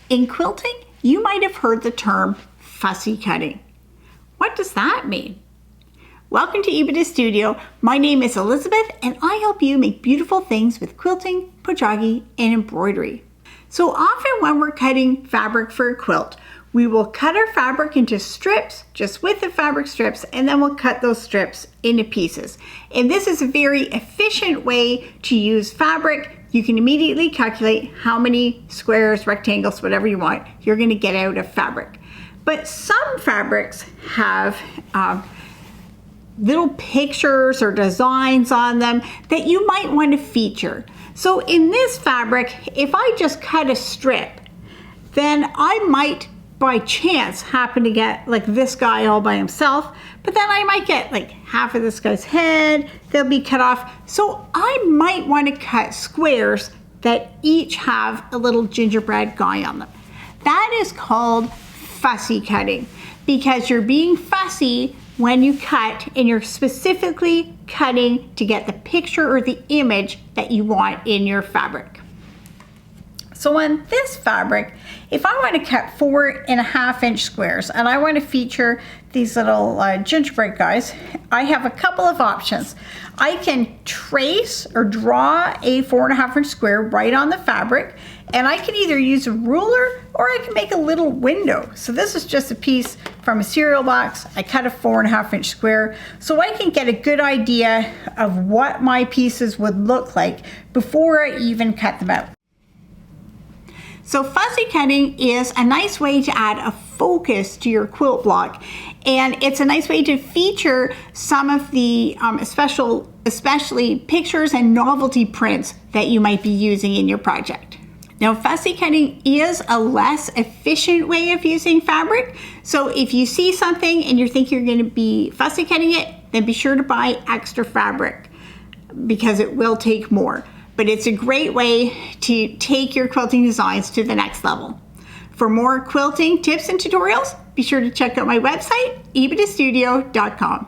In quilting, you might have heard the term fussy cutting. What does that mean? Welcome to Epida Studio. My name is Elizabeth and I help you make beautiful things with quilting, pochagi, and embroidery. So often when we're cutting fabric for a quilt, we will cut our fabric into strips, just with the fabric strips, and then we'll cut those strips into pieces. And this is a very efficient way to use fabric. You can immediately calculate how many squares, rectangles, whatever you want, you're going to get out of fabric. But some fabrics have little pictures or designs on them that you might want to feature. So in this fabric, if I just cut a strip, then I might by chance happen to get like this guy all by himself, but then I might get like half of this guy's head, they'll be cut off. So I might want to cut squares that each have a little gingerbread guy on them. That is called fussy cutting because you're being fussy when you cut and you're specifically cutting to get the picture or the image that you want in your fabric. So on this fabric, if I want to cut 4.5-inch squares and I want to feature these little gingerbread guys, I have a couple of options. I can trace or draw a 4.5-inch square right on the fabric, and I can either use a ruler or I can make a little window. So this is just a piece from a cereal box. I cut a 4.5-inch square so I can get a good idea of what my pieces would look like before I even cut them out. So fussy cutting is a nice way to add a focus to your quilt block, and it's a nice way to feature some of the especially pictures and novelty prints that you might be using in your project. Now fussy cutting is a less efficient way of using fabric, so if you see something and you think you're going to be fussy cutting it, then be sure to buy extra fabric because it will take more. But it's a great way to take your quilting designs to the next level. For more quilting tips and tutorials, be sure to check out my website, epidastudio.com.